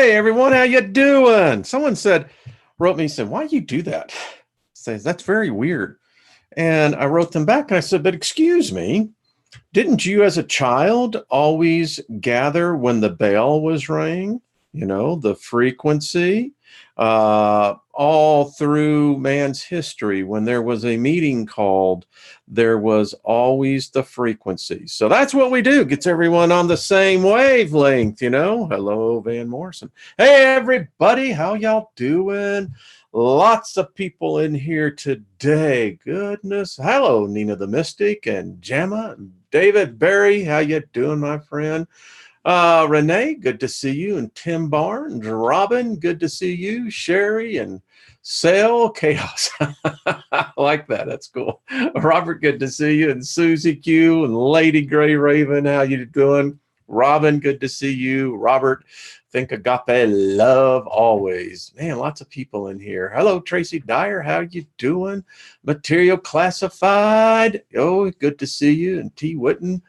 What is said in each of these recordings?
Hey everyone, how you doing? Someone wrote me, said, why do you do that? Says that's very weird. And I wrote them back and I said, but excuse me, didn't you as a child always gather when the bell was ringing? You know, the frequency, all through man's history, when there was a meeting called, there was always the frequency. So that's what we do. Gets everyone on the same wavelength, you know. Hello, Van Morrison. Hey, everybody, how y'all doing? Lots of people in here today. Goodness. Hello, Nina the Mystic and Gemma and David Barry. How you doing, my friend? Renee, good to see you. And Tim Barnes, Robin, good to see you. Sherry and Sale Chaos. I like that. That's cool. Robert, good to see you. And Susie Q and Lady Gray Raven, how you doing? Robin, good to see you. Robert, think agape love always. Man, lots of people in here. Hello, Tracy Dyer. How you doing? Material Classified. Oh, good to see you. And T. Witten.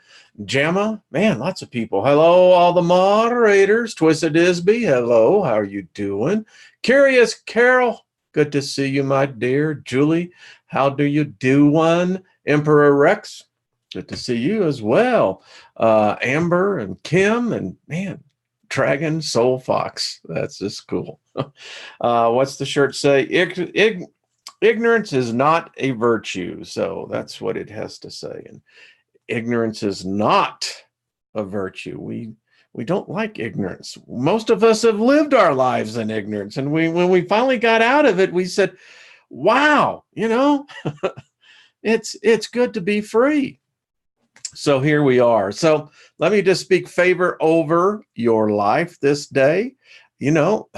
Jamma, man, lots of people. Hello, all the moderators. Twisted Isby, hello, how are you doing? Curious Carol, good to see you, my dear. Julie, how do you do one? Emperor Rex, good to see you as well. Amber and Kim and man, Dragon Soul Fox, that's just cool. What's the shirt say? Ignorance is not a virtue, so that's what it has to say. And ignorance is not a virtue. We don't like ignorance. Most of us have lived our lives in ignorance. And when we finally got out of it, we said, wow, you know, it's good to be free. So here we are. So let me just speak favor over your life this day. You know,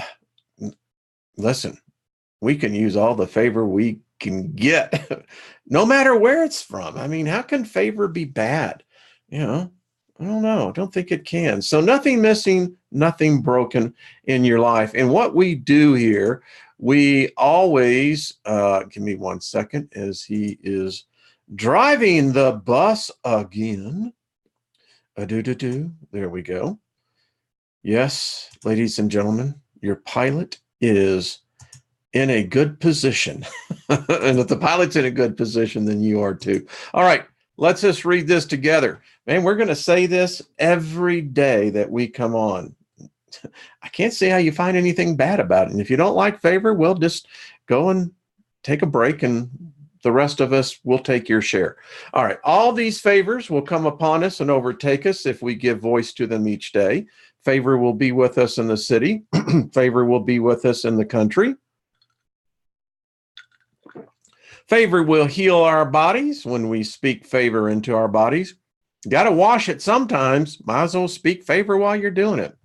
listen, we can use all the favor we can get, no matter where it's from. I mean, how can favor be bad? You know, I don't know. I don't think it can. So nothing missing, nothing broken in your life. And what we do here, we always, give me 1 second as he is driving the bus again. There we go. Yes, ladies and gentlemen, your pilot is in a good position. And if the pilot's in a good position, then you are too. All right, let's just read this together. Man, we're going to say this every day that we come on. I can't see how you find anything bad about it. And if you don't like favor, well, just go and take a break and the rest of us will take your share. All right, all these favors will come upon us and overtake us if we give voice to them each day. Favor will be with us in the city. Favor will be with us in the country. Favor will heal our bodies when we speak favor into our bodies. You got to wash it sometimes. Might as well speak favor while you're doing it.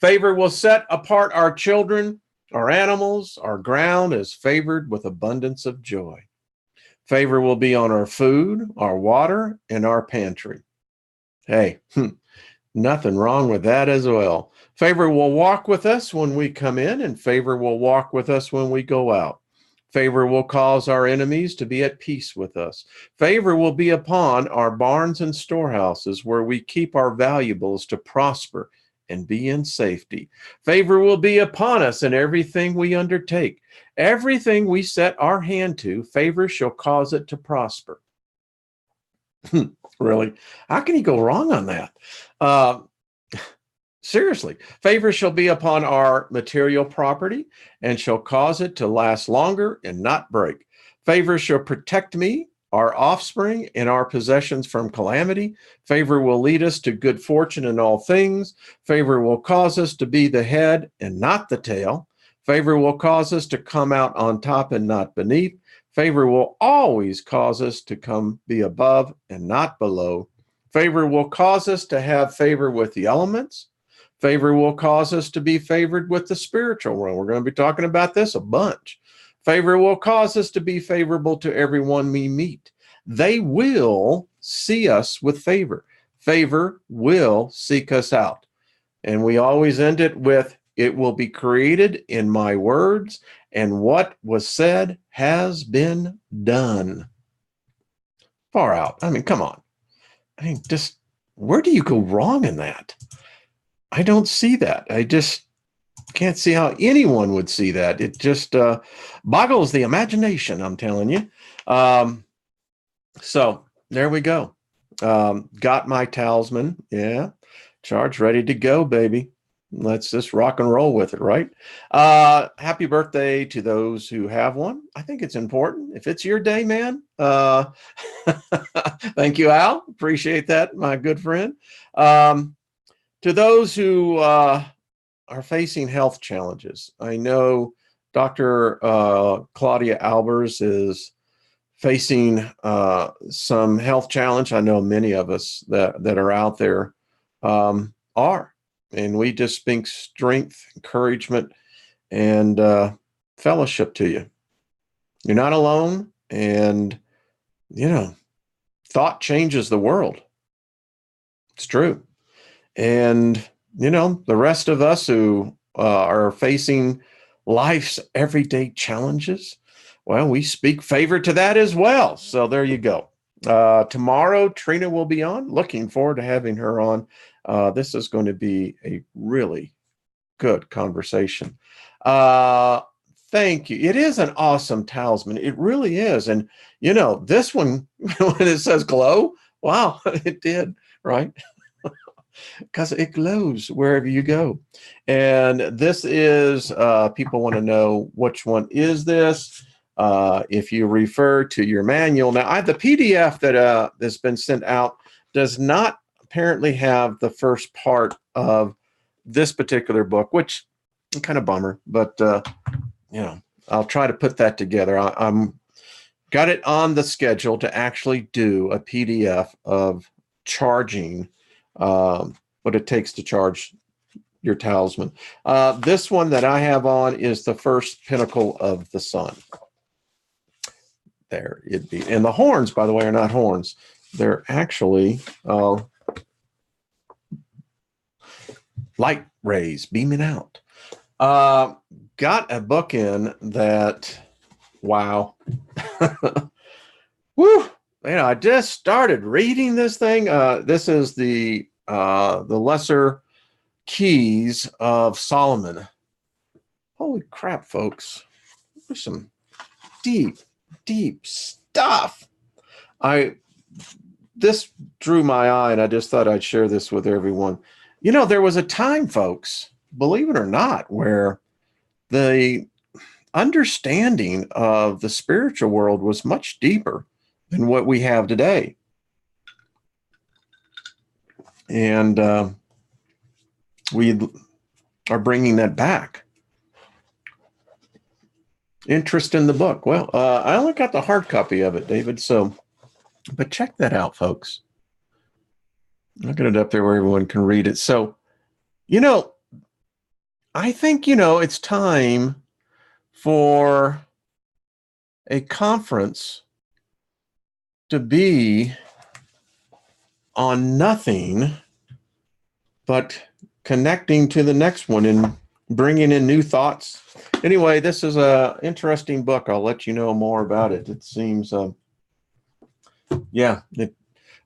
Favor will set apart our children, our animals, our ground is favored with abundance of joy. Favor will be on our food, our water, and our pantry. Hey, nothing wrong with that as well. Favor will walk with us when we come in, and favor will walk with us when we go out. Favor will cause our enemies to be at peace with us. Favor will be upon our barns and storehouses where we keep our valuables to prosper and be in safety. Favor will be upon us in everything we undertake. Everything we set our hand to, favor shall cause it to prosper. Really? How can you go wrong on that? Seriously, favor shall be upon our material property and shall cause it to last longer and not break. Favor shall protect me, our offspring, and our possessions from calamity. Favor will lead us to good fortune in all things. Favor will cause us to be the head and not the tail. Favor will cause us to come out on top and not beneath. Favor will always cause us to come be above and not below. Favor will cause us to have favor with the elements. Favor will cause us to be favored with the spiritual realm. We're going to be talking about this a bunch. Favor will cause us to be favorable to everyone we meet. They will see us with favor. Favor will seek us out. And we always end it with, it will be created in my words, and what was said has been done. Far out. I mean, come on. I mean, just where do you go wrong in that? I don't see that. I just, Can't see how anyone would see that. It just boggles the imagination, I'm telling you. So there we go. Got my talisman. Yeah. Charge ready to go, baby. Let's just rock and roll with it, right? Happy birthday to those who have one. I think it's important. If it's your day, man, thank you, Al. Appreciate that, my good friend. To those who are facing health challenges, I know Dr. Claudia Albers is facing some health challenge. I know many of us that are out there are. And we just speak strength, encouragement, and fellowship to you. You're not alone. And, thought changes the world. It's true. And, the rest of us who are facing life's everyday challenges, well, we speak favor to that as well. So there you go. Tomorrow, Trina will be on. Looking forward to having her on. This is going to be a really good conversation. Thank you. It is an awesome talisman. It really is. And, this one, when it says glow, wow, it did, right? Because it glows wherever you go. And this is, people want to know which one is this. If you refer to your manual. Now, the PDF that's been sent out does not apparently have the first part of this particular book, which is kind of bummer, but I'll try to put that together. I'm got it on the schedule to actually do a PDF of charging what it takes to charge your talisman. This one that I have on is the first pinnacle of the sun. There it'd be. And the horns, by the way, are not horns. They're actually light rays beaming out. Got a book in that, wow. Woo! I just started reading this thing. This is the Lesser Keys of Solomon. Holy crap, folks. There's some deep stuff. This drew my eye, and I just thought I'd share this with everyone. There was a time, folks, believe it or not, where the understanding of the spiritual world was much deeper than what we have today. And we are bringing that back. Interest in the book. Well, I only got the hard copy of it, David. But check that out, folks. I'll get it up there where everyone can read it. So, I think, it's time for a conference to be on nothing but connecting to the next one and bringing in new thoughts. Anyway, this is an interesting book. I'll let you know more about it. It seems, it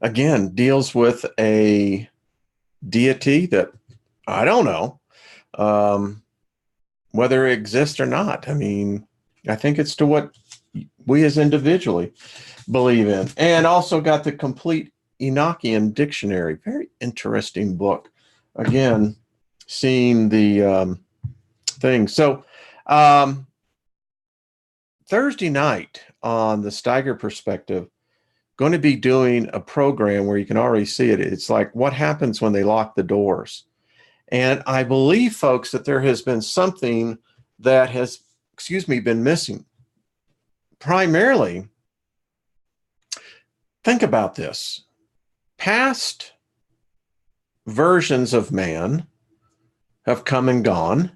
again deals with a deity that I don't know whether it exists or not. I mean, I think it's to what we as individually believe in. And also got the complete Enochian dictionary. Very interesting book. Again, seeing the thing. So Thursday night on the Steiger Perspective, going to be doing a program where you can already see it. It's like what happens when they lock the doors. And I believe, folks, that there has been something that has, been missing. Primarily, think about this. Past versions of man have come and gone.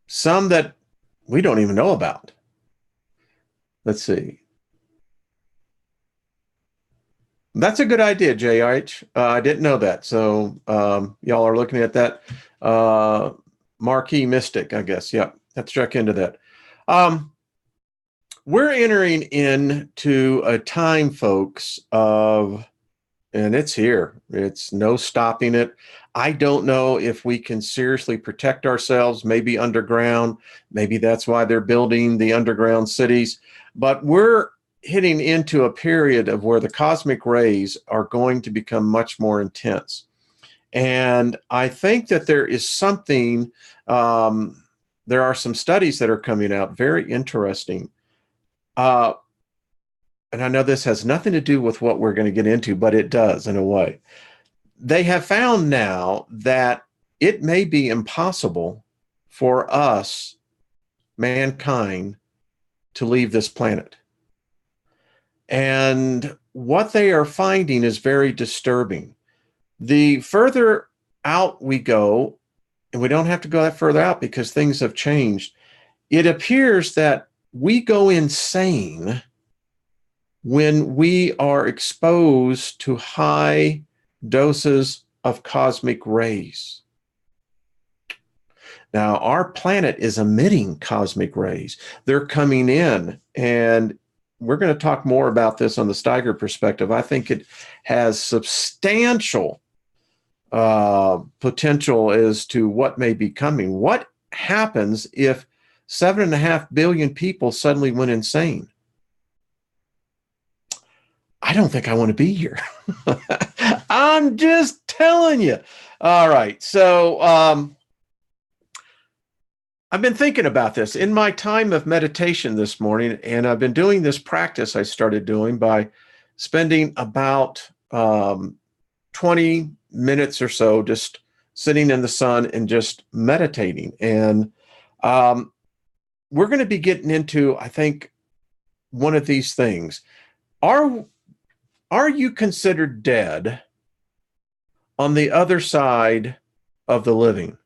Some that we don't even know about. Let's see. That's a good idea, JH. I didn't know that. So y'all are looking at that. Marquee Mystic, I guess. Yeah, let's check into that. We're entering into a time, folks, and it's here. It's no stopping it. I don't know if we can seriously protect ourselves, maybe underground. Maybe that's why they're building the underground cities. But we're hitting into a period of where the cosmic rays are going to become much more intense. And I think that there is something, there are some studies that are coming out, very interesting. And I know this has nothing to do with what we're going to get into, but it does in a way. They have found now that it may be impossible for us, mankind, to leave this planet. And what they are finding is very disturbing. The further out we go, and we don't have to go that further out because things have changed, it appears that we go insane when we are exposed to high doses of cosmic rays. Now, our planet is emitting cosmic rays. They're coming in, and we're going to talk more about this on the Steiger Perspective. I think it has substantial potential as to what may be coming. What happens if 7.5 billion people suddenly went insane? I don't think I want to be here. I'm just telling you. All right. So I've been thinking about this in my time of meditation this morning, and I've been doing this practice I started doing by spending about 20 minutes or so just sitting in the sun and just meditating. And we're going to be getting into, I think, one of these things. Are you considered dead on the other side of the living?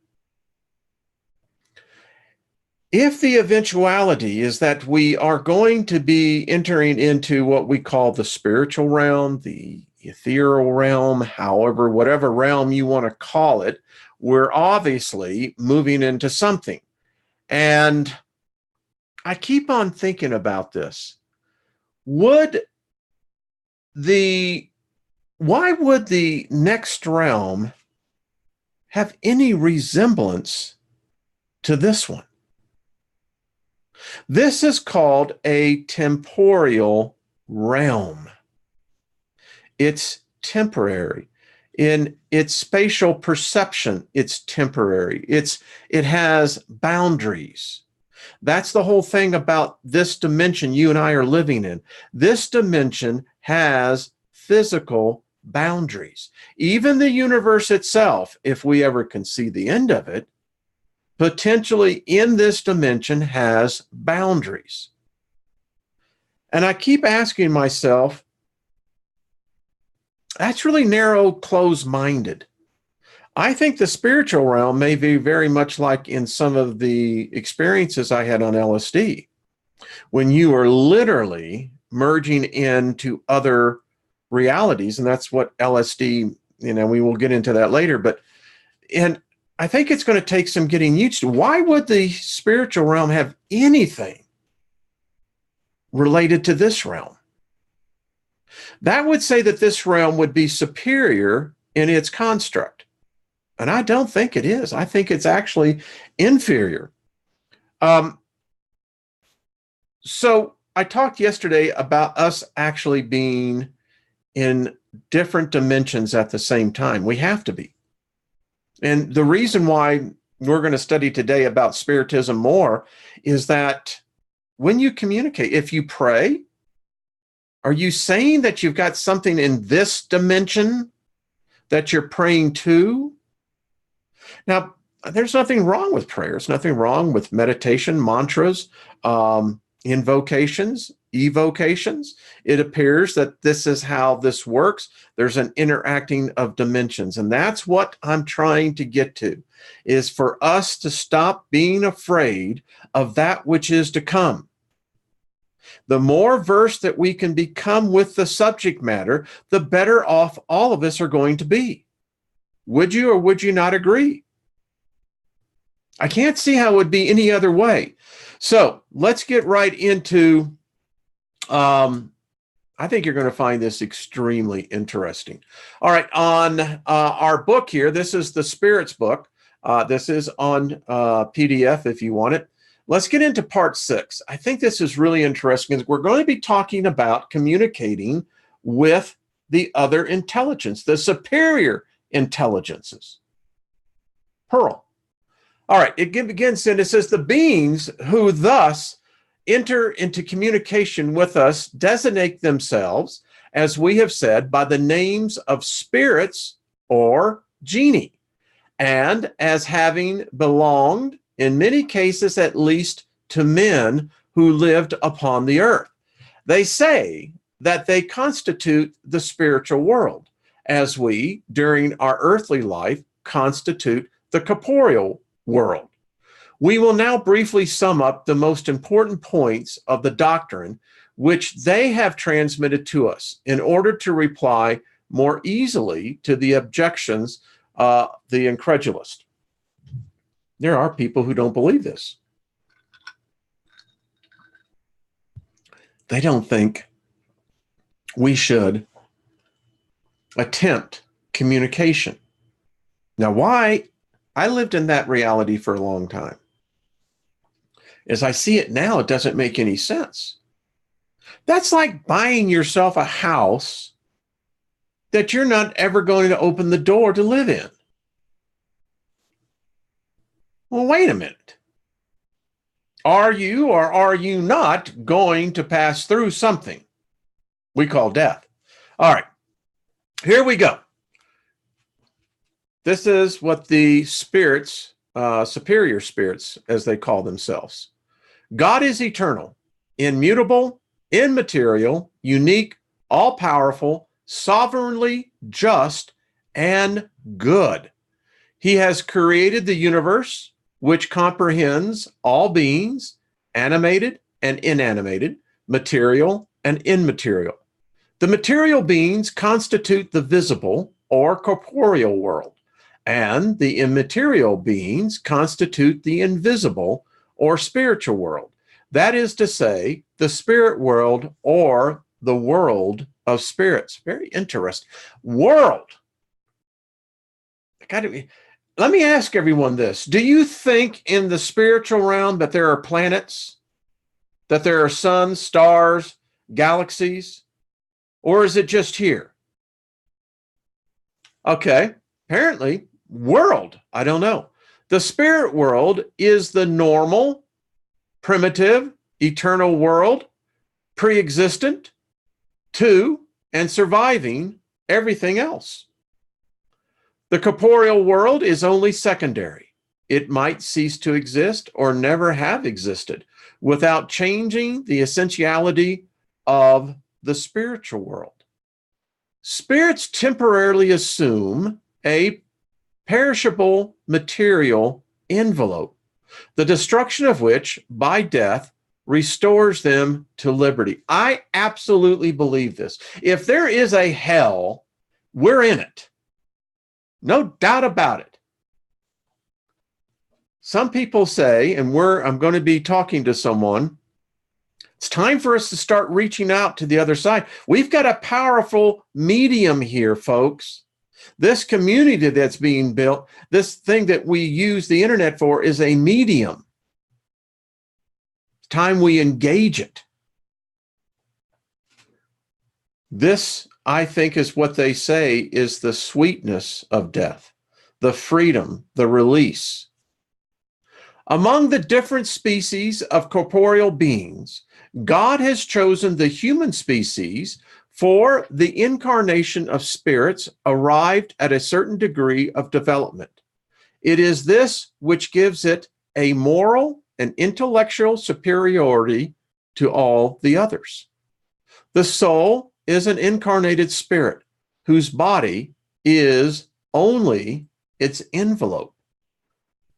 If the eventuality is that we are going to be entering into what we call the spiritual realm, the ethereal realm, however, whatever realm you want to call it, we're obviously moving into something. And I keep on thinking about this. Why would the next realm have any resemblance to this one? This is called a temporal realm. It's temporary. In its spatial perception, it's temporary. It has boundaries. That's the whole thing about this dimension you and I are living in. This dimension has physical boundaries. Even the universe itself, if we ever can see the end of it, potentially in this dimension has boundaries. And I keep asking myself, that's really narrow, closed-minded. I think the spiritual realm may be very much like in some of the experiences I had on LSD, when you are literally merging into other realities, and that's what LSD, we will get into that later, and I think it's going to take some getting used to. Why would the spiritual realm have anything related to this realm? That would say that this realm would be superior in its construct. And I don't think it is. I think it's actually inferior. So I talked yesterday about us actually being in different dimensions at the same time. We have to be. And the reason why we're going to study today about spiritism more is that when you communicate, if you pray, are you saying that you've got something in this dimension that you're praying to? Now, there's nothing wrong with prayers, nothing wrong with meditation, mantras, invocations, evocations. It appears that this is how this works. There's an interacting of dimensions. And that's what I'm trying to get to, is for us to stop being afraid of that which is to come. The more versed that we can become with the subject matter, the better off all of us are going to be. Would you or would you not agree? I can't see how it would be any other way. So let's get right into, I I think you're going to find this extremely interesting. All right, on our book here, this is the Spirits book. This is on PDF if you want it. Let's get into part 6. I think this is really interesting because we're going to be talking about communicating with the other intelligence, the superior intelligences. Pearl. All right, it begins and it says, the beings who thus enter into communication with us designate themselves, as we have said, by the names of spirits or genii, and as having belonged, in many cases at least, to men who lived upon the earth. They say that they constitute the spiritual world, as we, during our earthly life, constitute the corporeal world. We will now briefly sum up the most important points of the doctrine which they have transmitted to us in order to reply more easily to the objections of the incredulous. There are people who don't believe this. They don't think we should attempt communication. Now, why? I lived in that reality for a long time. As I see it now, it doesn't make any sense. That's like buying yourself a house that you're not ever going to open the door to live in. Well, wait a minute. Are you or are you not going to pass through something we call death? All right, here we go. This is what the spirits, superior spirits, as they call themselves. God is eternal, immutable, immaterial, unique, all-powerful, sovereignly just, and good. He has created the universe, which comprehends all beings, animated and inanimated, material and immaterial. The material beings constitute the visible or corporeal world, and the immaterial beings constitute the invisible or spiritual world. That is to say, the spirit world or the world of spirits. Very interesting. World. Let me ask everyone this. Do you think in the spiritual realm that there are planets, that there are suns, stars, galaxies, or is it just here? Okay, apparently, world, I don't know. The spirit world is the normal, primitive, eternal world, pre-existent to and surviving everything else. The corporeal world is only secondary. It might cease to exist or never have existed without changing the essentiality of the spiritual world. Spirits temporarily assume a perishable material envelope, the destruction of which, by death, restores them to liberty. I absolutely believe this. If there is a hell, we're in it. No doubt about it. Some people say, and I'm going to be talking to someone, it's time for us to start reaching out to the other side. We've got a powerful medium here, folks. This community that's being built, this thing that we use the internet for, is a medium. It's time we engage it. This, I think, is what they say is the sweetness of death, the freedom, the release. Among the different species of corporeal beings, God has chosen the human species for the incarnation of spirits arrived at a certain degree of development. It is this which gives it a moral and intellectual superiority to all the others. The soul is an incarnated spirit whose body is only its envelope.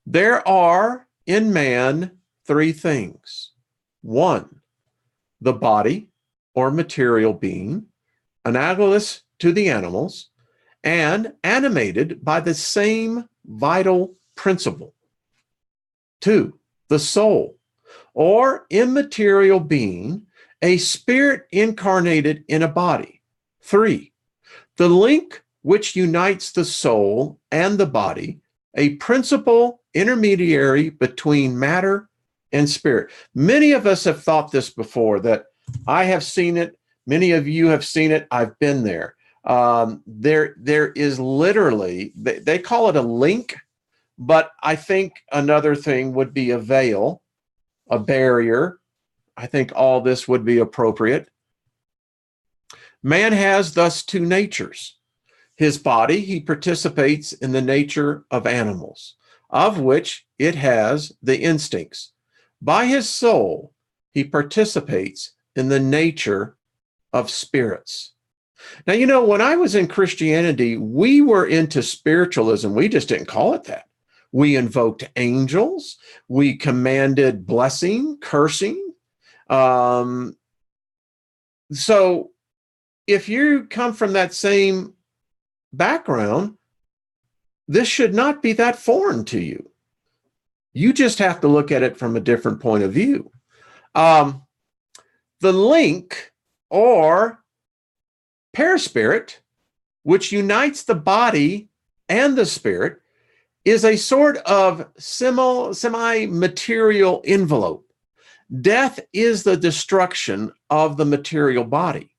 There are in man three things. One, the body or material being, analogous to the animals, and animated by the same vital principle. Two, the soul or immaterial being, a spirit incarnated in a body. 3, the link which unites the soul and the body, a principal intermediary between matter and spirit. Many of us have thought this before, that I have seen it. Many of you have seen it. I've been there. There is literally, they call it a link, but I think another thing would be a veil, a barrier. I think all this would be appropriate. Man has thus 2 natures. His body, he participates in the nature of animals, of which it has the instincts. By his soul, he participates in the nature of spirits. Now, you know, when I was in Christianity, we were into spiritualism. We just didn't call it that. We invoked angels. We commanded blessing, cursing. So if you come from that same background, this should not be that foreign to you. You just have to look at it from a different point of view. The link or perispirit, which unites the body and the spirit, is a sort of semi-material envelope. Death is the destruction of the material body,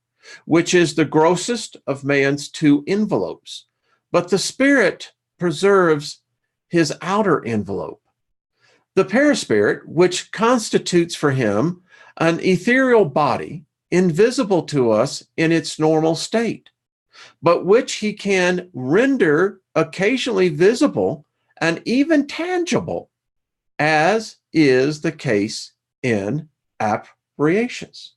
which is the grossest of man's 2 envelopes. But the spirit preserves his outer envelope. The perispirit, which constitutes for him an ethereal body, invisible to us in its normal state, but which he can render occasionally visible and even tangible, as is the case in apparitions.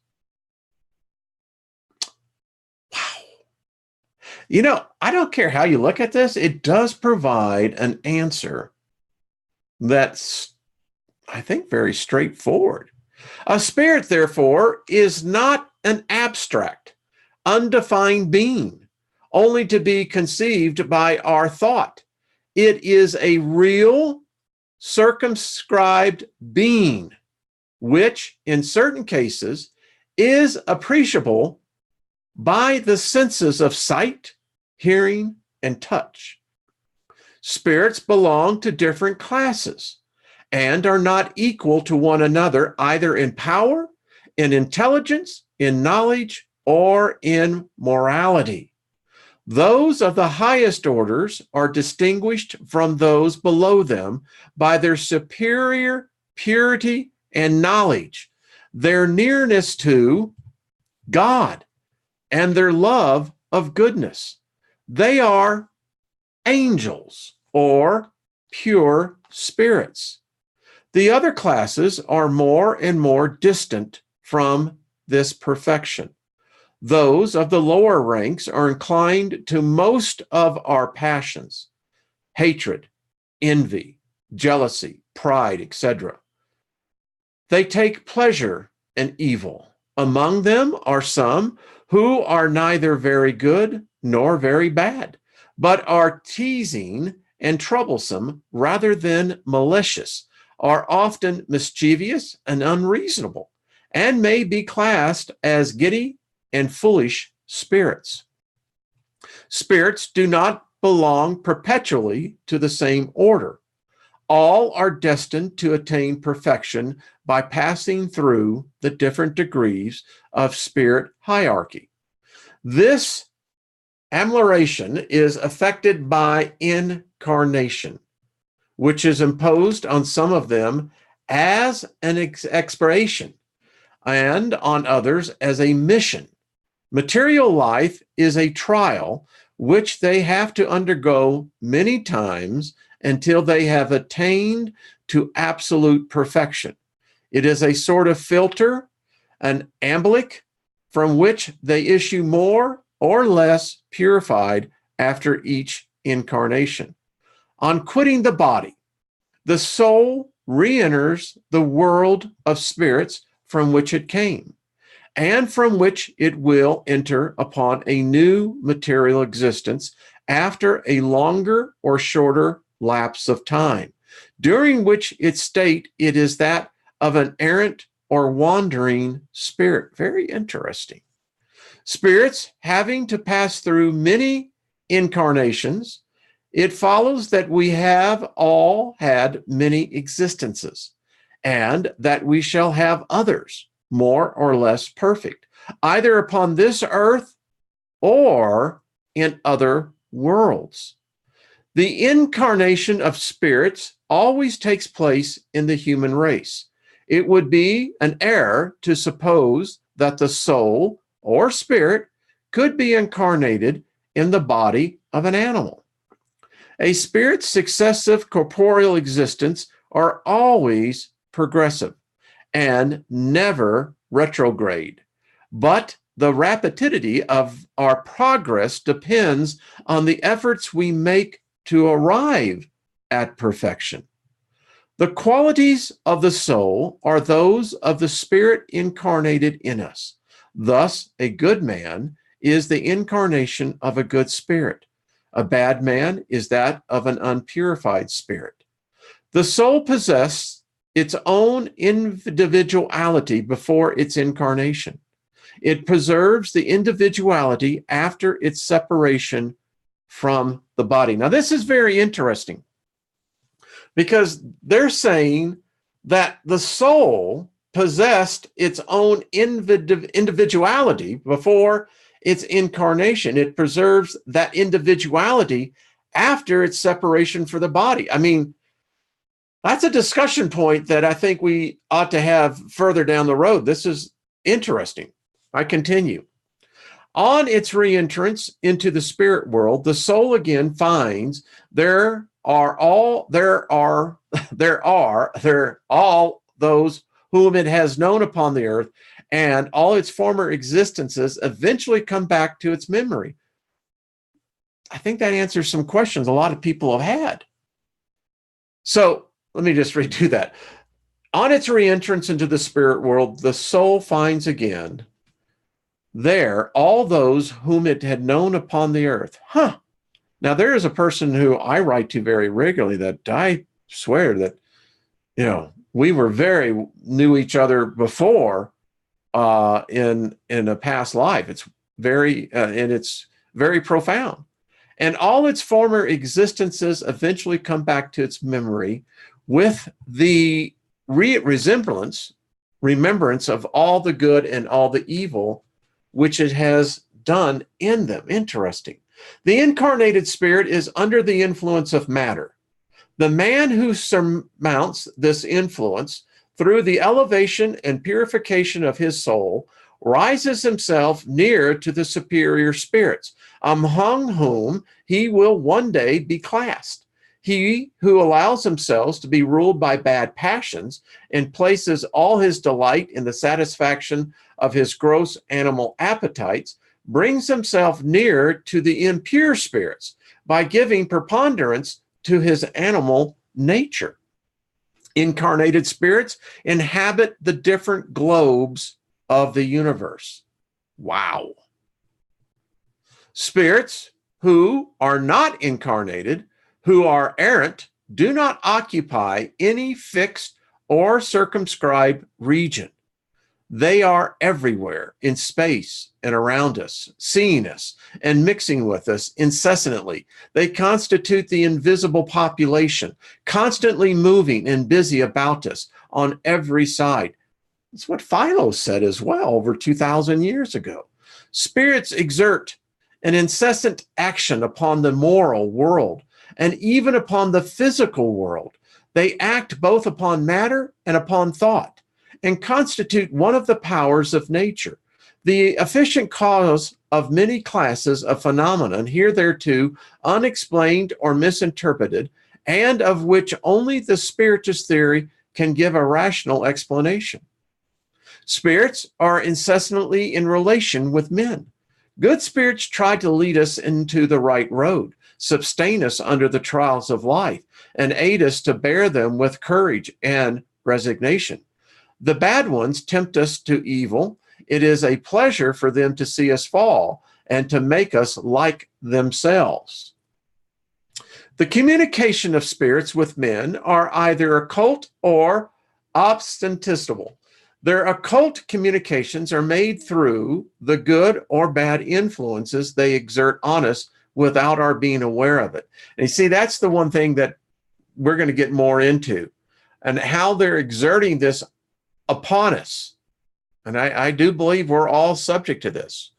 You know, I don't care how you look at this, it does provide an answer that's, I think, very straightforward. A spirit, therefore, is not an abstract, undefined being, only to be conceived by our thought. It is a real, circumscribed being, which, in certain cases, is appreciable by the senses of sight, hearing, and touch. Spirits belong to different classes and are not equal to one another either in power, in intelligence, in knowledge, or in morality. Those of the highest orders are distinguished from those below them by their superior purity and knowledge, their nearness to God, and their love of goodness. They are angels or pure spirits. The other classes are more and more distant from this perfection. Those of the lower ranks are inclined to most of our passions: hatred, envy, jealousy, pride, etc. They take pleasure in evil. Among them are some who are neither very good nor very bad, but are teasing and troublesome rather than malicious, are often mischievous and unreasonable, and may be classed as giddy and foolish spirits. Spirits do not belong perpetually to the same order. All are destined to attain perfection by passing through the different degrees of spirit hierarchy. This amelioration is affected by incarnation, which is imposed on some of them as an expiation and on others as a mission. Material life is a trial which they have to undergo many times until they have attained to absolute perfection. It is a sort of filter, an alembic, from which they issue more or less purified after each incarnation. On quitting the body, the soul re-enters the world of spirits from which it came, and from which it will enter upon a new material existence after a longer or shorter lapse of time, during which its state it is that of an errant or wandering spirit. Very interesting. Spirits having to pass through many incarnations, it follows that we have all had many existences, and that we shall have others, more or less perfect, either upon this earth or in other worlds. The incarnation of spirits always takes place in the human race. It would be an error to suppose that the soul or spirit could be incarnated in the body of an animal. A spirit's successive corporeal existence are always progressive and never retrograde. But the rapidity of our progress depends on the efforts we make to arrive at perfection. The qualities of the soul are those of the spirit incarnated in us. Thus, a good man is the incarnation of a good spirit. A bad man is that of an unpurified spirit. The soul possesses its own individuality before its incarnation. It preserves the individuality after its separation from the body. Now, this is very interesting because they're saying that the soul possessed its own individuality before its incarnation. It preserves that individuality after its separation from the body. I mean, that's a discussion point that I think we ought to have further down the road. This is interesting. I continue. On its reentrance into the spirit world, the soul again finds there are all those whom it has known upon the earth, and all its former existences eventually come back to its memory. I think that answers some questions a lot of people have had. So let me just redo that. On its reentrance into the spirit world, the soul finds again there all those whom it had known upon the earth. Now, there is a person who I write to very regularly that I swear that, we knew each other before in a past life. It's very profound. And all its former existences eventually come back to its memory with the remembrance of all the good and all the evil which it has done in them. Interesting. The incarnated spirit is under the influence of matter. The man who surmounts this influence through the elevation and purification of his soul rises himself near to the superior spirits, among whom he will one day be classed. He who allows himself to be ruled by bad passions and places all his delight in the satisfaction of his gross animal appetites brings himself near to the impure spirits by giving preponderance to his animal nature. Incarnated spirits inhabit the different globes of the universe. Wow. Spirits who are not incarnated, who are errant, do not occupy any fixed or circumscribed region. They are everywhere in space and around us, seeing us and mixing with us incessantly. They constitute the invisible population, constantly moving and busy about us on every side. That's what Philo said as well over 2,000 years ago. Spirits exert an incessant action upon the moral world and even upon the physical world. They act both upon matter and upon thought, and constitute one of the powers of nature, the efficient cause of many classes of phenomena hitherto unexplained or misinterpreted, and of which only the spiritist theory can give a rational explanation. Spirits are incessantly in relation with men. Good spirits try to lead us into the right road, sustain us under the trials of life, and aid us to bear them with courage and resignation. The bad ones tempt us to evil. It is a pleasure for them to see us fall and to make us like themselves. The communication of spirits with men are either occult or ostentatible. Their occult communications are made through the good or bad influences they exert on us without our being aware of it. And you see, that's the one thing that we're going to get more into, and how they're exerting this upon us. And I do believe we're all subject to this.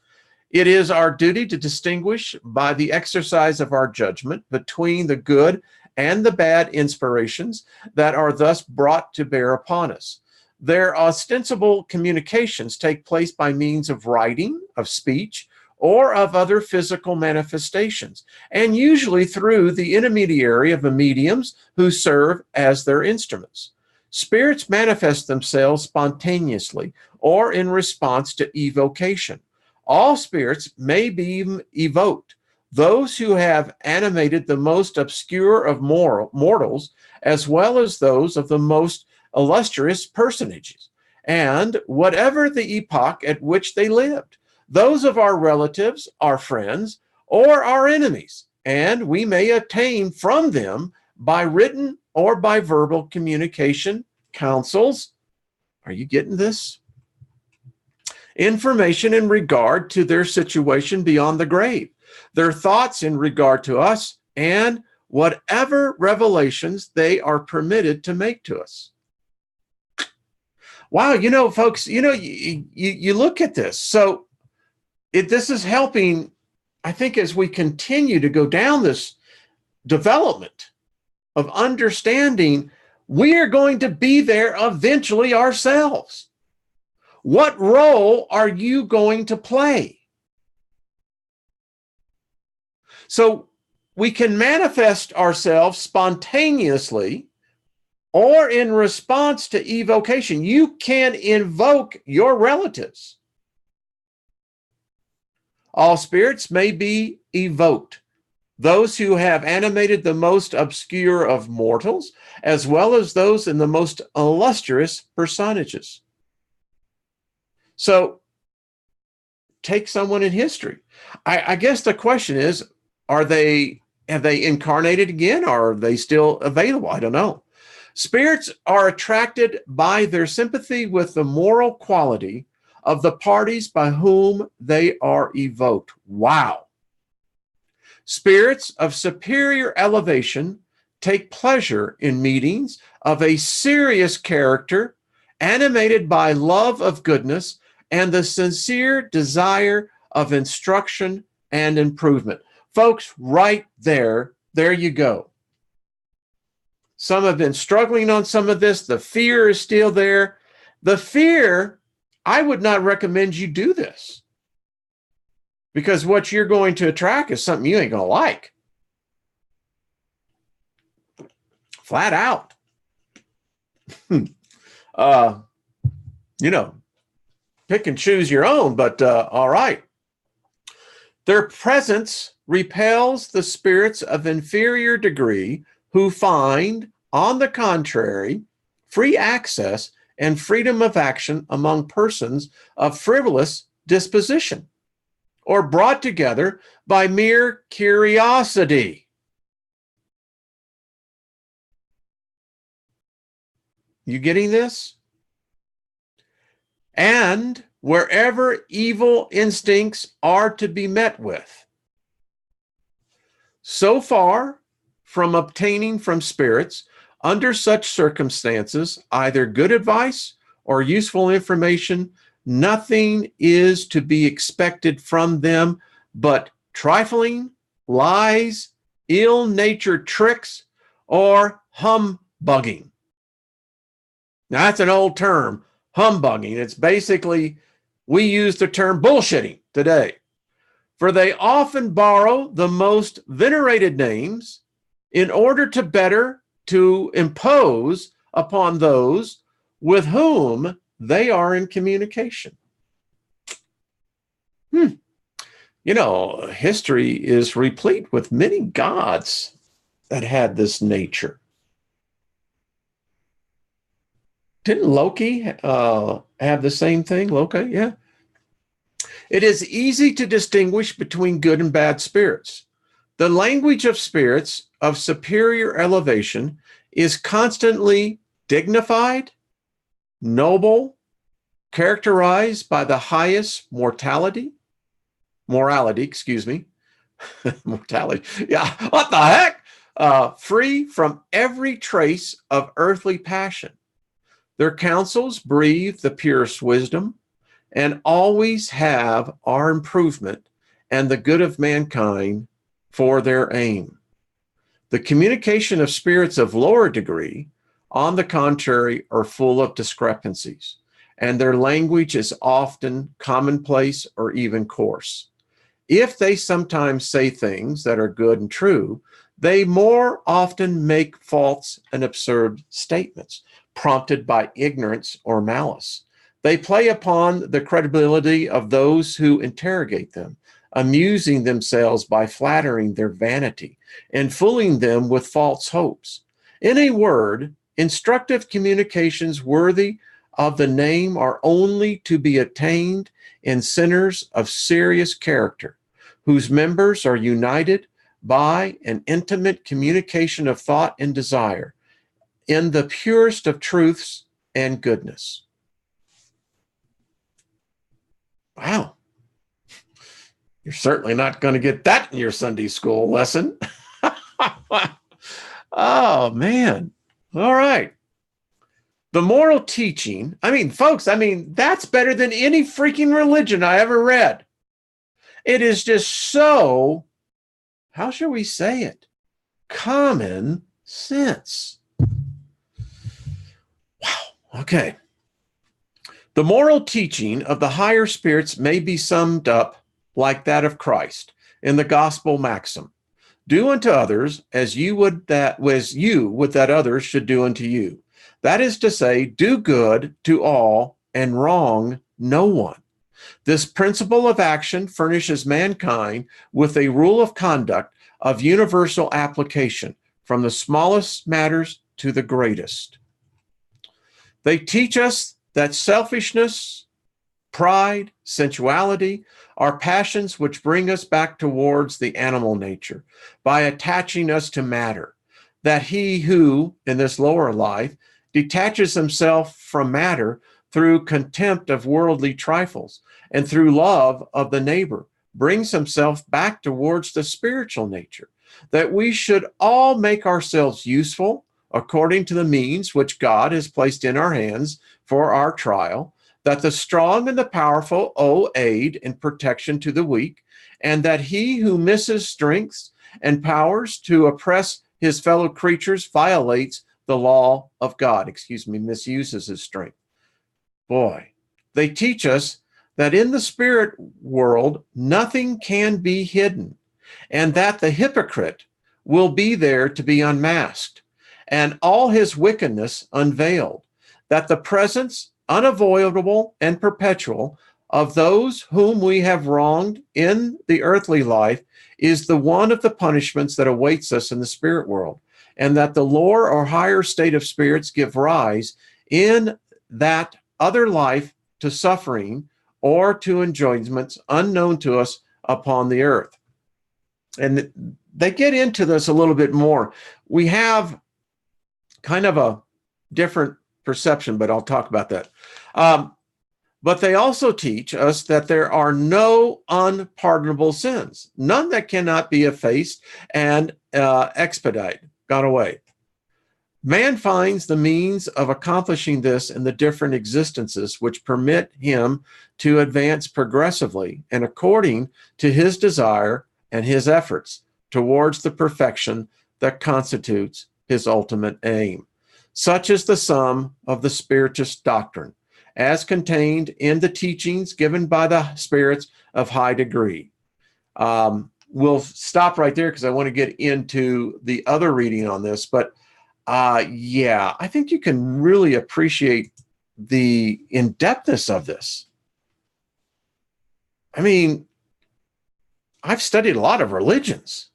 It is our duty to distinguish by the exercise of our judgment between the good and the bad inspirations that are thus brought to bear upon us. Their ostensible communications take place by means of writing, of speech, or of other physical manifestations, and usually through the intermediary of the mediums who serve as their instruments. Spirits manifest themselves spontaneously or in response to evocation. All spirits may be evoked. Those who have animated the most obscure of mortals, as well as those of the most illustrious personages, and whatever the epoch at which they lived, those of our relatives, our friends, or our enemies, and we may obtain from them by written or by verbal communication, counsels. Are you getting this? Information in regard to their situation beyond the grave, their thoughts in regard to us, and whatever revelations they are permitted to make to us. Wow, folks, you look at this. So this is helping, I think, as we continue to go down this development of understanding, we are going to be there eventually ourselves. What role are you going to play? So we can manifest ourselves spontaneously or in response to evocation. You can invoke your relatives. All spirits may be evoked. Those who have animated the most obscure of mortals, as well as those in the most illustrious personages. So take someone in history. I guess the question is, have they incarnated again, or are they still available? I don't know. Spirits are attracted by their sympathy with the moral quality of the parties by whom they are evoked. Wow. Spirits of superior elevation take pleasure in meetings of a serious character, animated by love of goodness and the sincere desire of instruction and improvement. Folks, right there you go. Some have been struggling on some of this. The fear is still there. The fear, I would not recommend you do this, because what you're going to attract is something you ain't going to like. Flat out. Pick and choose your own, but all right. Their presence repels the spirits of inferior degree who find, on the contrary, free access and freedom of action among persons of frivolous disposition, or brought together by mere curiosity. You getting this? And wherever evil instincts are to be met with. So far from obtaining from spirits, under such circumstances, either good advice or useful information, nothing is to be expected from them but trifling, lies, ill-natured tricks, or humbugging. Now, that's an old term, humbugging. It's basically, we use the term bullshitting today. For they often borrow the most venerated names in order to impose upon those with whom they are in communication. History is replete with many gods that had this nature. Didn't Loki have the same thing? Loki, yeah. It is easy to distinguish between good and bad spirits. The language of spirits of superior elevation is constantly dignified, noble, characterized by the highest morality, excuse me, mortality. Yeah, what the heck? Free from every trace of earthly passion. Their counsels breathe the purest wisdom and always have our improvement and the good of mankind for their aim. The communication of spirits of lower degree, on the contrary, are full of discrepancies, and their language is often commonplace or even coarse. If they sometimes say things that are good and true, they more often make false and absurd statements, prompted by ignorance or malice. They play upon the credibility of those who interrogate them, amusing themselves by flattering their vanity and fooling them with false hopes. In a word, instructive communications worthy of the name are only to be attained in centers of serious character, whose members are united by an intimate communication of thought and desire in the purest of truths and goodness. Wow. You're certainly not going to get that in your Sunday school lesson. Oh, man. All right. The moral teaching. I mean, folks, that's better than any freaking religion I ever read. It is just so, how shall we say it? Common sense. Wow. Okay. The moral teaching of the higher spirits may be summed up like that of Christ in the gospel maxim: do unto others as you would that others should do unto you. That is to say, do good to all and wrong no one. This principle of action furnishes mankind with a rule of conduct of universal application, from the smallest matters to the greatest. They teach us that selfishness, pride, sensuality are passions which bring us back towards the animal nature by attaching us to matter, that he who, in this lower life, detaches himself from matter through contempt of worldly trifles and through love of the neighbor, brings himself back towards the spiritual nature, that we should all make ourselves useful according to the means which God has placed in our hands for our trial, that the strong and the powerful owe aid and protection to the weak, and that he who misses strengths and powers to oppress his fellow creatures violates the law of God, misuses his strength. Boy, they teach us that in the spirit world, nothing can be hidden, and that the hypocrite will be there to be unmasked, and all his wickedness unveiled, that the presence unavoidable and perpetual of those whom we have wronged in the earthly life is the one of the punishments that awaits us in the spirit world, and that the lower or higher state of spirits give rise in that other life to suffering or to enjoyments unknown to us upon the earth. And they get into this a little bit more. We have kind of a different perception, but I'll talk about that. But they also teach us that there are no unpardonable sins, none that cannot be effaced and gone away. Man finds the means of accomplishing this in the different existences which permit him to advance progressively and according to his desire and his efforts towards the perfection that constitutes his ultimate aim. Such is the sum of the Spiritist doctrine, as contained in the teachings given by the spirits of high degree. We'll stop right there because I want to get into the other reading on this, but I think you can really appreciate the in-depthness of this. I mean, I've studied a lot of religions,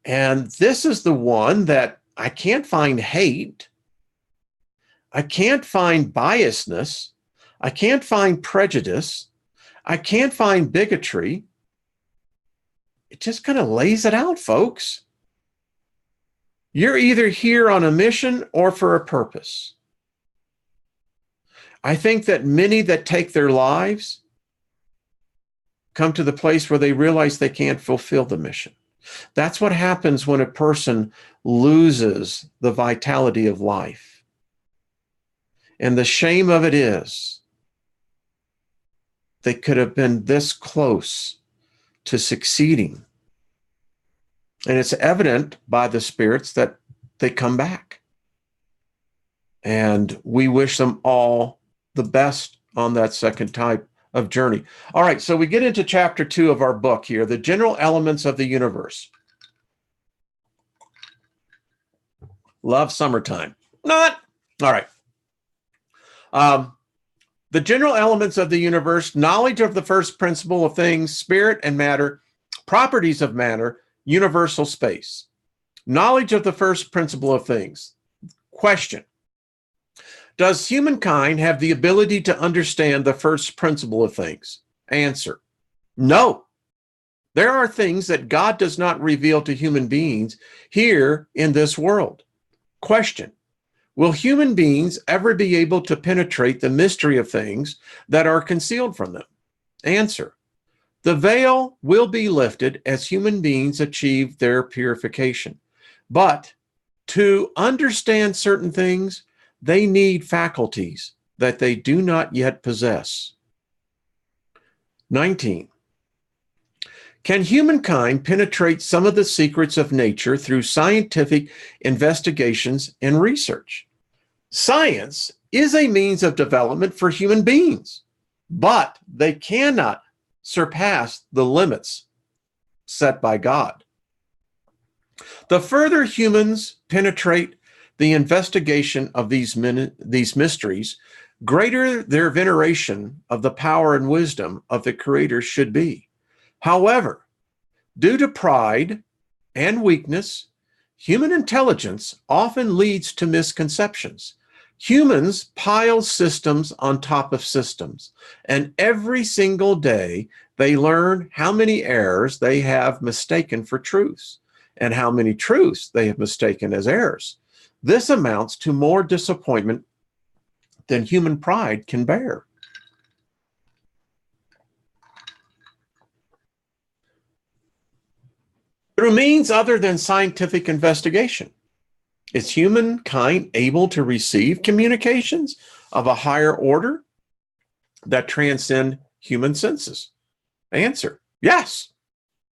and this is the one that I can't find hate. I can't find biasness. I can't find prejudice. I can't find bigotry. It just kind of lays it out, folks. You're either here on a mission or for a purpose. I think that many that take their lives come to the place where they realize they can't fulfill the mission. That's what happens when a person loses the vitality of life. And the shame of it is they could have been this close to succeeding. And it's evident by the spirits that they come back. And we wish them all the best on that second type of journey. All right, so we get into chapter 2 of our book here, the general elements of the universe. Love summertime. Not. All right. The general elements of the universe, knowledge of the first principle of things, spirit and matter, properties of matter, universal space. Knowledge of the first principle of things. Question. Does humankind have the ability to understand the first principle of things? Answer. No. There are things that God does not reveal to human beings here in this world. Question. Will human beings ever be able to penetrate the mystery of things that are concealed from them? Answer. The veil will be lifted as human beings achieve their purification. But to understand certain things, they need faculties that they do not yet possess. 19. Can humankind penetrate some of the secrets of nature through scientific investigations and research? Science is a means of development for human beings, but they cannot surpass the limits set by God. The further humans penetrate the investigation of these mysteries, greater their veneration of the power and wisdom of the Creator should be. However, due to pride and weakness, human intelligence often leads to misconceptions. Humans pile systems on top of systems, and every single day they learn how many errors they have mistaken for truths and how many truths they have mistaken as errors. This amounts to more disappointment than human pride can bear. Through means other than scientific investigation, is humankind able to receive communications of a higher order that transcend human senses? Answer, yes.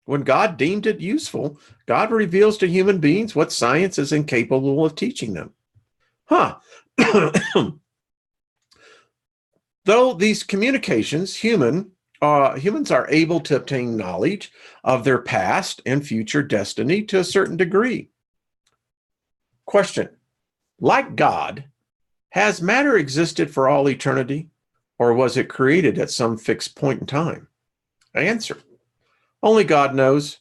When God deemed it useful, God reveals to human beings what science is incapable of teaching them. Though these communications, humans are able to obtain knowledge of their past and future destiny to a certain degree. Question. Like God, has matter existed for all eternity, or was it created at some fixed point in time? Answer. Only God knows.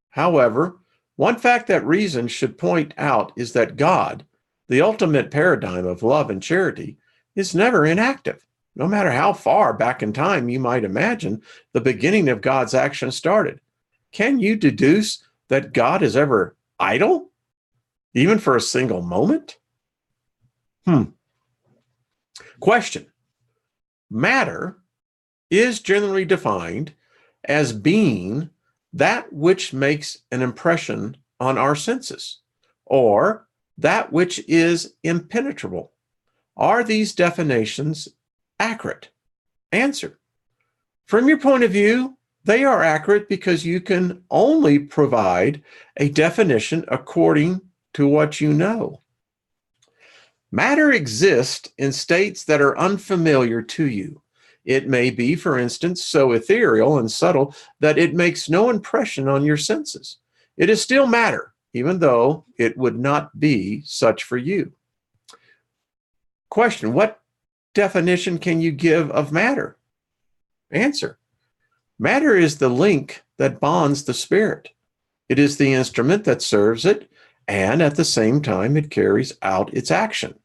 However, one fact that reason should point out is that God, the ultimate paradigm of love and charity, is never inactive. No matter how far back in time you might imagine the beginning of God's action started. Can you deduce that God is ever idle, even for a single moment? Question. Matter is generally defined as being that which makes an impression on our senses, or that which is impenetrable. Are these definitions accurate? Answer. From your point of view, they are accurate because you can only provide a definition according to what you know. Matter exists in states that are unfamiliar to you. It may be, for instance, so ethereal and subtle that it makes no impression on your senses. It is still matter, even though it would not be such for you. Question. What definition can you give of matter? Answer. Matter is the link that bonds the spirit. It is the instrument that serves it, and at the same time, it carries out its action.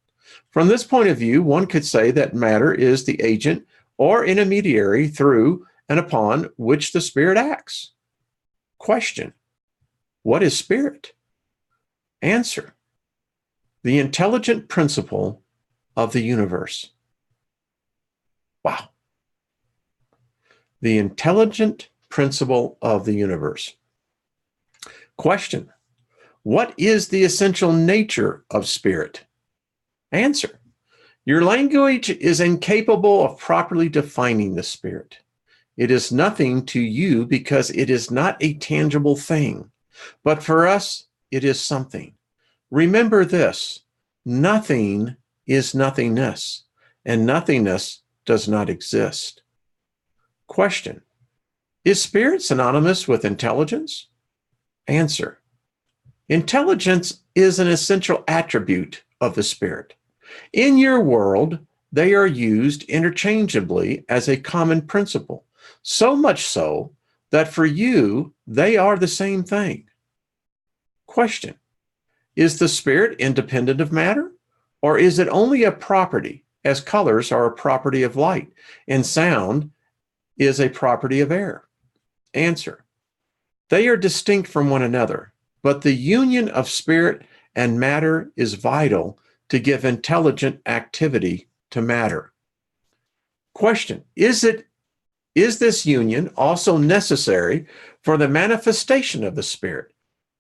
From this point of view, one could say that matter is the agent or intermediary through and upon which the spirit acts. Question. What is spirit? Answer. The intelligent principle of the universe. Wow. The intelligent principle of the universe. Question: what is the essential nature of spirit? Answer: your language is incapable of properly defining the spirit. It is nothing to you because it is not a tangible thing, but for us, it is something. Remember this: nothing is nothingness, and nothingness does not exist. Question: is spirit synonymous with intelligence? Answer: intelligence is an essential attribute of the spirit. In your world, they are used interchangeably as a common principle, so much so that for you, they are the same thing. Question: is the spirit independent of matter, or is it only a property, as colors are a property of light and sound is a property of air? Answer: they are distinct from one another, but the union of spirit and matter is vital to give intelligent activity to matter. Question: is this union also necessary for the manifestation of the spirit?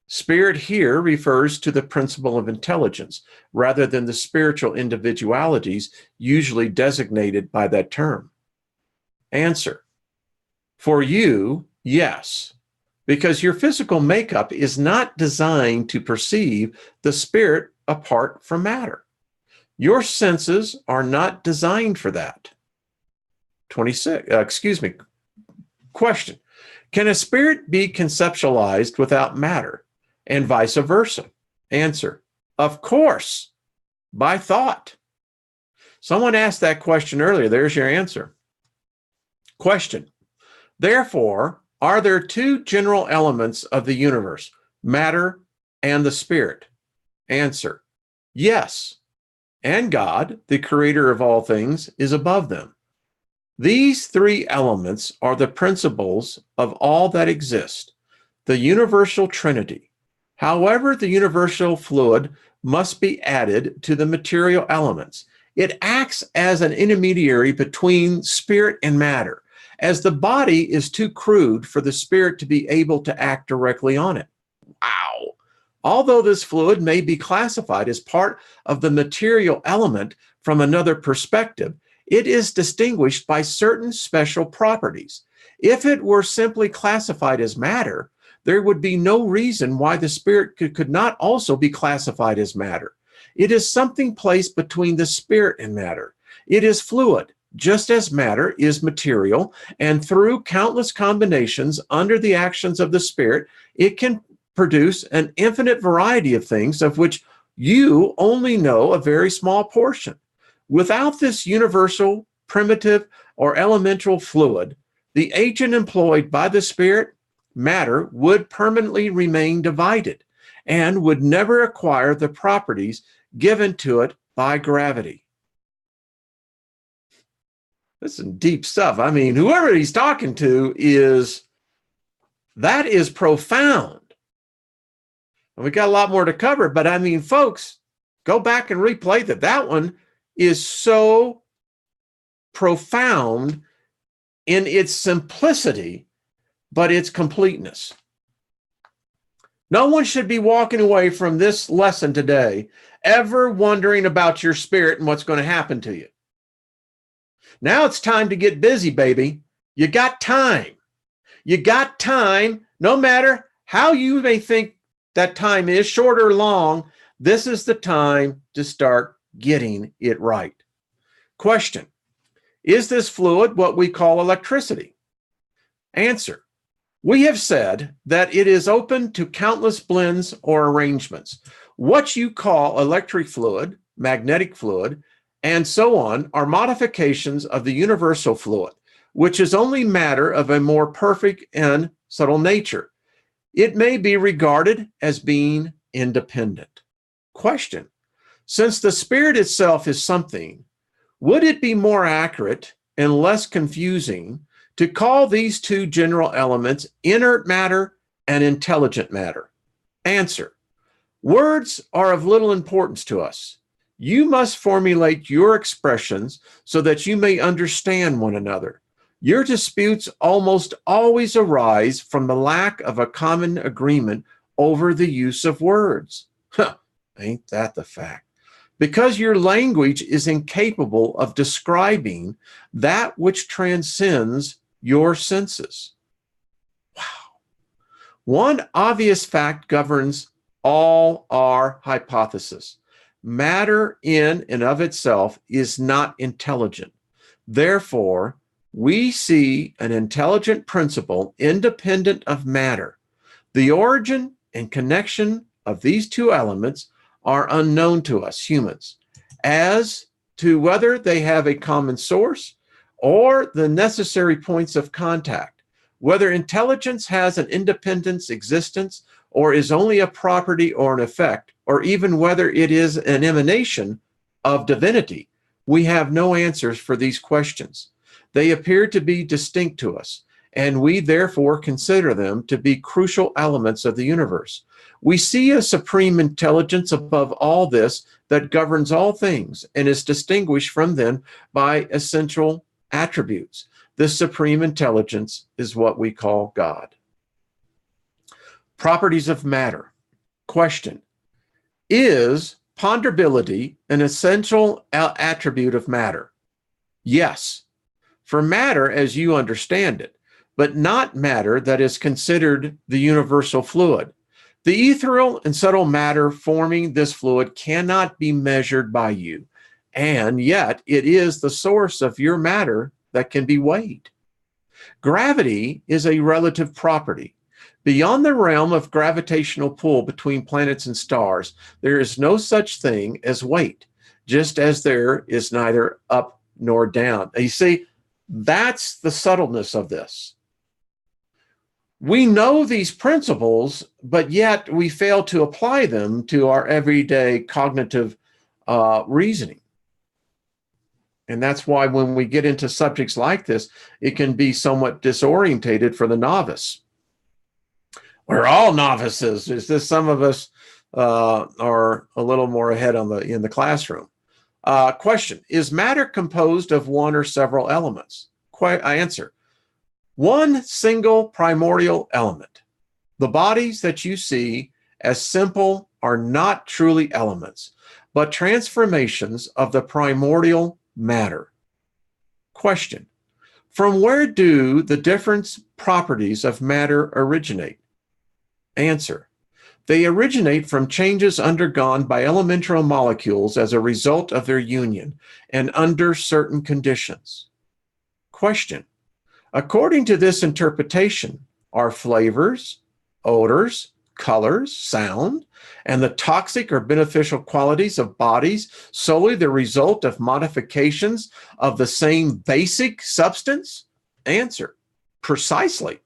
Spirit here refers to the principle of intelligence rather than the spiritual individualities usually designated by that term. Answer: for you, yes, because your physical makeup is not designed to perceive the spirit apart from matter. Your senses are not designed for that. 26. Question: can a spirit be conceptualized without matter, and vice versa? Answer: of course, by thought. Someone asked that question earlier. There's your answer. Question: therefore, are there two general elements of the universe, matter and the spirit? Answer: yes, and God, the creator of all things, is above them. These three elements are the principles of all that exist, the universal trinity. However, the universal fluid must be added to the material elements. It acts as an intermediary between spirit and matter, as the body is too crude for the spirit to be able to act directly on it. Wow. Although this fluid may be classified as part of the material element from another perspective, it is distinguished by certain special properties. If it were simply classified as matter, there would be no reason why the spirit could not also be classified as matter. It is something placed between the spirit and matter. It is fluid, just as matter is material, and through countless combinations under the actions of the spirit, it can produce an infinite variety of things of which you only know a very small portion. Without this universal, primitive, or elemental fluid, the agent employed by the spirit, matter, would permanently remain divided and would never acquire the properties given to it by gravity. This is deep stuff. I mean, whoever he's talking to that is profound. And we got a lot more to cover, but I mean, folks, go back and replay that. That one is so profound in its simplicity, but its completeness. No one should be walking away from this lesson today ever wondering about your spirit and what's going to happen to you. Now it's time to get busy, baby. You got time. You got time, no matter how you may think that time is, short or long. This is the time to start getting it right. Question: is this fluid what we call electricity? Answer: we have said that it is open to countless blends or arrangements. What you call electric fluid, magnetic fluid, and so on are modifications of the universal fluid, which is only matter of a more perfect and subtle nature. It may be regarded as being independent. Question: since the spirit itself is something, would it be more accurate and less confusing to call these two general elements inert matter and intelligent matter? Answer: words are of little importance to us. You must formulate your expressions so that you may understand one another. Your disputes almost always arise from the lack of a common agreement over the use of words. Huh, ain't that the fact? Because your language is incapable of describing that which transcends your senses. Wow. One obvious fact governs all our hypotheses. Matter in and of itself is not intelligent. Therefore, we see an intelligent principle independent of matter. The origin and connection of these two elements are unknown to us humans. As to whether they have a common source or the necessary points of contact, whether intelligence has an independent existence or is only a property or an effect, or even whether it is an emanation of divinity, we have no answers for these questions. They appear to be distinct to us, and we therefore consider them to be crucial elements of the universe. We see a supreme intelligence above all this that governs all things and is distinguished from them by essential attributes. This supreme intelligence is what we call God. Properties of matter. Question: is ponderability an essential attribute of matter? Yes, for matter as you understand it, but not matter that is considered the universal fluid. The ethereal and subtle matter forming this fluid cannot be measured by you, and yet it is the source of your matter that can be weighed. Gravity is a relative property. Beyond the realm of gravitational pull between planets and stars, there is no such thing as weight, just as there is neither up nor down. You see, that's the subtleness of this. We know these principles, but yet we fail to apply them to our everyday cognitive reasoning. And that's why when we get into subjects like this, it can be somewhat disorientated for the novice. We're all novices. It's just some of us are a little more ahead in the classroom. Question: is matter composed of one or several elements? Answer: one single primordial element. The bodies that you see as simple are not truly elements, but transformations of the primordial matter. Question: from where do the different properties of matter originate? Answer: they originate from changes undergone by elemental molecules as a result of their union and under certain conditions. Question: according to this interpretation, are flavors, odors, colors, sound, and the toxic or beneficial qualities of bodies solely the result of modifications of the same basic substance? Answer: precisely.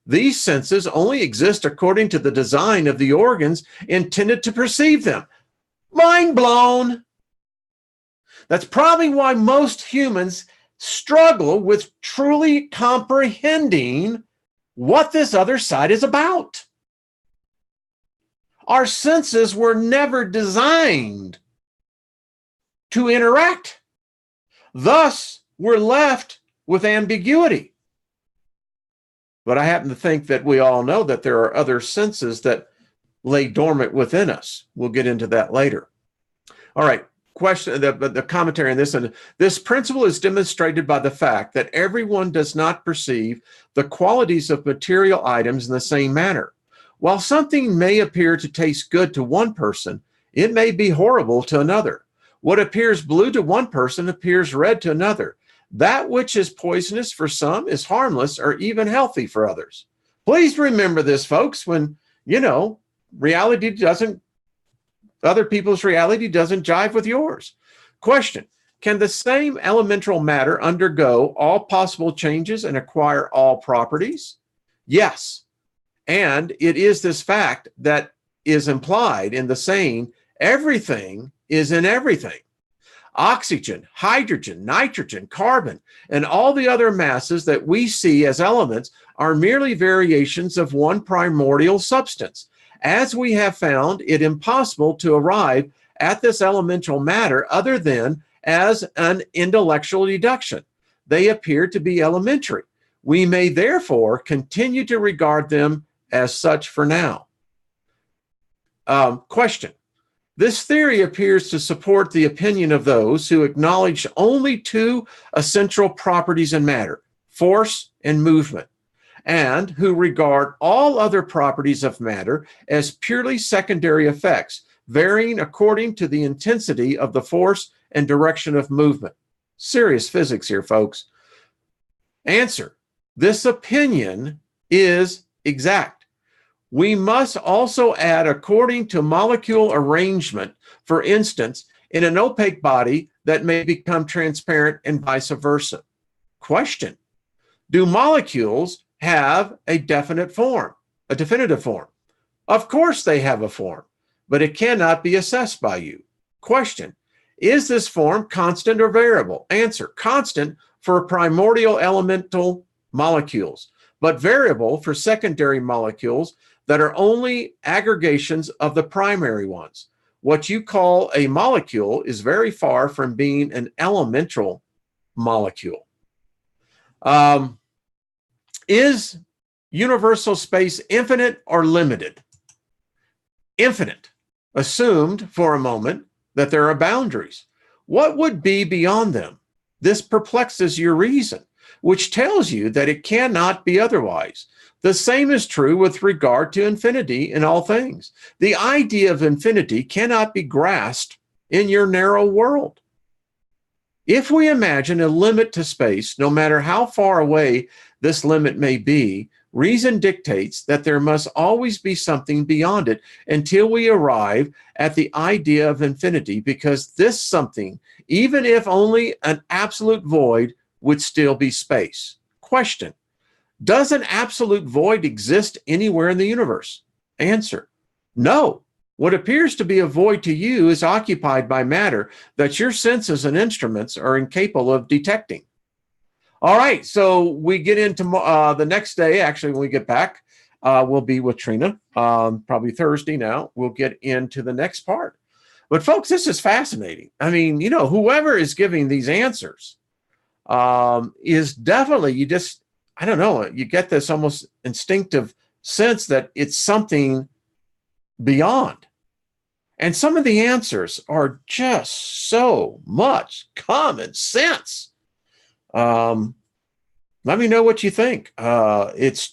These senses only exist according to the design of the organs intended to perceive them. Mind blown. That's probably why most humans struggle with truly comprehending what this other side is about. Our senses were never designed to interact. Thus, we're left with ambiguity. But I happen to think that we all know that there are other senses that lay dormant within us. We'll get into that later. All right, question, the commentary on this. And this principle is demonstrated by the fact that everyone does not perceive the qualities of material items in the same manner. While something may appear to taste good to one person, it may be horrible to another. What appears blue to one person appears red to another. That which is poisonous for some is harmless or even healthy for others. Please remember this, folks, when, other people's reality doesn't jive with yours. Question: can the same elemental matter undergo all possible changes and acquire all properties? Yes. And it is this fact that is implied in the saying, everything is in everything. Oxygen, hydrogen, nitrogen, carbon, and all the other masses that we see as elements are merely variations of one primordial substance. As we have found it impossible to arrive at this elemental matter other than as an intellectual deduction. They appear to be elementary. We may therefore continue to regard them as such for now. Question. This theory appears to support the opinion of those who acknowledge only two essential properties in matter, force and movement, and who regard all other properties of matter as purely secondary effects, varying according to the intensity of the force and direction of movement. Serious physics here, folks. Answer. This opinion is exact. We must also add according to molecule arrangement, for instance, in an opaque body that may become transparent and vice versa. Question. Do molecules have a definitive form? Of course they have a form, but it cannot be assessed by you. Question. Is this form constant or variable? Answer. Constant for primordial elemental molecules, but variable for secondary molecules that are only aggregations of the primary ones. What you call a molecule is very far from being an elemental molecule. Is universal space infinite or limited? Infinite. Assumed for a moment that there are boundaries. What would be beyond them? This perplexes your reason, which tells you that it cannot be otherwise. The same is true with regard to infinity in all things. The idea of infinity cannot be grasped in your narrow world. If we imagine a limit to space, no matter how far away this limit may be, reason dictates that there must always be something beyond it until we arrive at the idea of infinity, because this something, even if only an absolute void, would still be space. Question. Does an absolute void exist anywhere in the universe? Answer. No. What appears to be a void to you is occupied by matter that your senses and instruments are incapable of detecting. All right, so we get into the next day. Actually, when we get back, we'll be with Trina, probably Thursday now. We'll get into the next part. But folks, this is fascinating. I mean, whoever is giving these answers is definitely, I don't know, you get this almost instinctive sense that it's something beyond. And some of the answers are just so much common sense. Let me know what you think. It's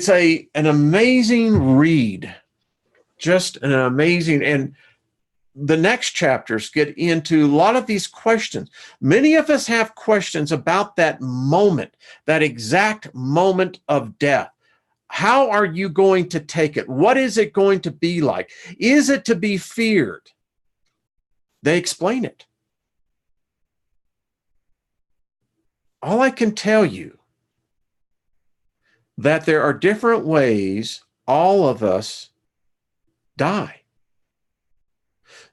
an amazing read. Just an amazing, and the next chapters get into a lot of these questions. Many of us have questions about that moment, that exact moment of death. How are you going to take it? What is it going to be like? Is it to be feared? They explain it. All I can tell you that there are different ways all of us die.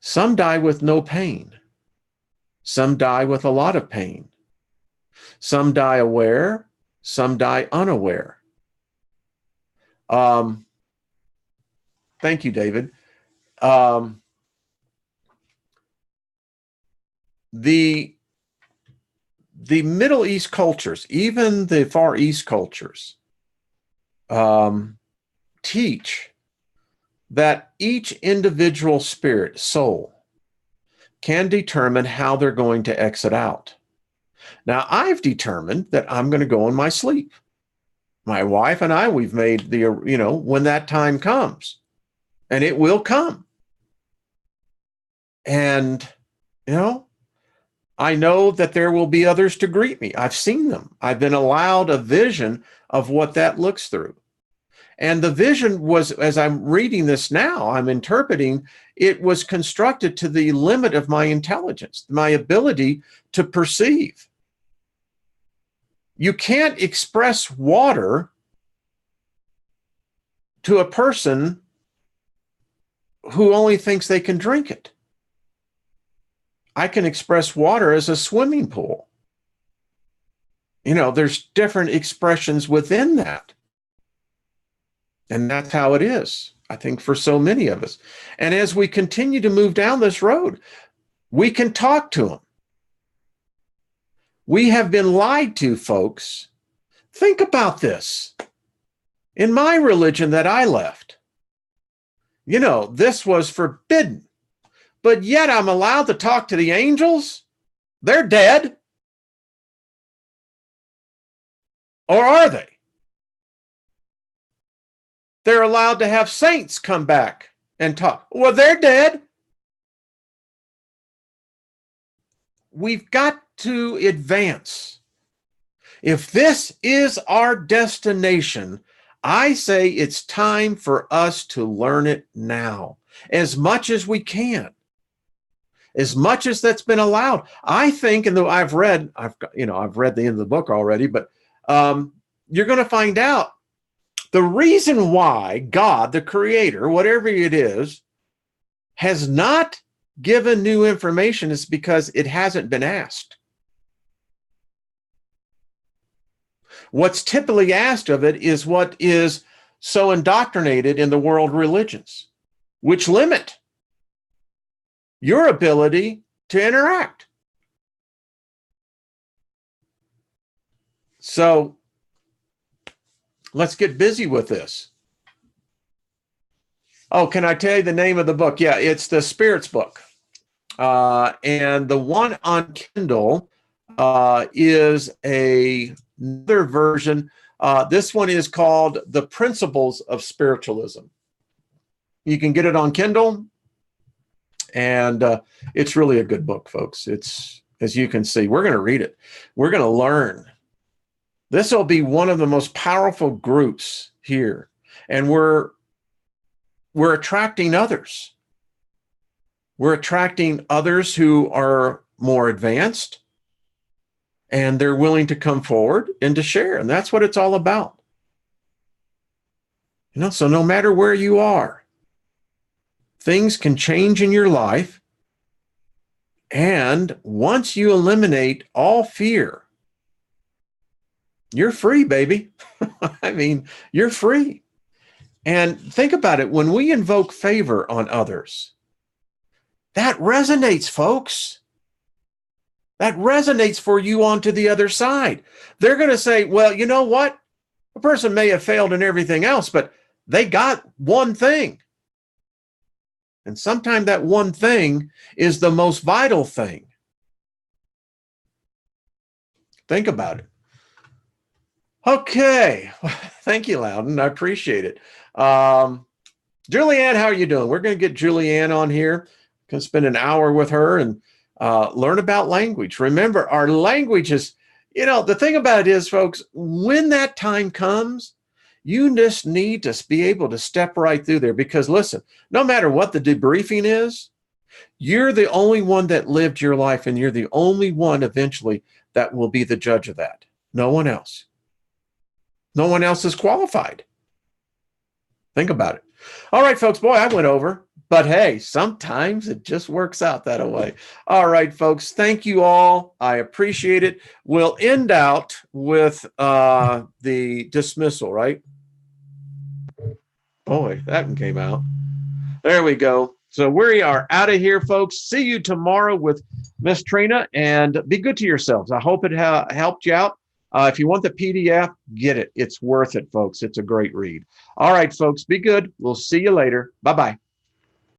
Some die with no pain. Some die with a lot of pain. Some die aware. Some die unaware. Thank you, David. The Middle East cultures, even the Far East cultures, teach that each individual spirit, soul, can determine how they're going to exit out. Now, I've determined that I'm going to go in my sleep. My wife and I, we've made when that time comes, and it will come. And, I know that there will be others to greet me. I've seen them. I've been allowed a vision of what that looks through. And the vision was, as I'm reading this now, I'm interpreting, it was constructed to the limit of my intelligence, my ability to perceive. You can't express water to a person who only thinks they can drink it. I can express water as a swimming pool. There's different expressions within that. And that's how it is. I think for so many of us. And as we continue to move down this road, we can talk to them. We have been lied to, folks. Think about this. In my religion that I left, this was forbidden, but yet I'm allowed to talk to the angels. They're dead. Or are they? They're allowed to have saints come back and talk. Well, they're dead. We've got to advance. If this is our destination, I say it's time for us to learn it now, as much as we can, as much as that's been allowed. I think, and though I've read the end of the book already, but you're going to find out the reason why God, the Creator, whatever it is, has not given new information is because it hasn't been asked. What's typically asked of it is what is so indoctrinated in the world religions, which limit your ability to interact. So let's get busy with this. Oh, can I tell you the name of the book? Yeah, it's the Spirits book. And the one on Kindle is another version. This one is called The Principles of Spiritualism. You can get it on Kindle, and it's really a good book, folks. It's, as you can see, we're going to read it. We're going to learn. This will be one of the most powerful groups here, and we're attracting others. We're attracting others who are more advanced, and they're willing to come forward and to share. And that's what it's all about. So no matter where you are, things can change in your life. And once you eliminate all fear, you're free, baby. I mean, you're free. And think about it. When we invoke favor on others, that resonates, folks. That resonates for you onto the other side. They're going to say, well, you know what? A person may have failed in everything else, but they got one thing. And sometimes that one thing is the most vital thing. Think about it. Okay. Thank you, Loudon. I appreciate it. Julianne, how are you doing? We're going to get Julianne on here. Going to spend an hour with her and learn about language. Remember, our language is, the thing about it is, folks, when that time comes, you just need to be able to step right through there. Because listen, no matter what the debriefing is, you're the only one that lived your life, and you're the only one eventually that will be the judge of that. No one else. No one else is qualified. Think about it. All right, folks. Boy, I went over. But hey, sometimes it just works out that way. All right, folks. Thank you all. I appreciate it. We'll end out with the dismissal, right? Boy, that one came out. There we go. So we are out of here, folks. See you tomorrow with Miss Trina, and be good to yourselves. I hope it helped you out. If you want the PDF, get it. It's worth it, folks. It's a great read. All right, folks, be good. We'll see you later. Bye-bye.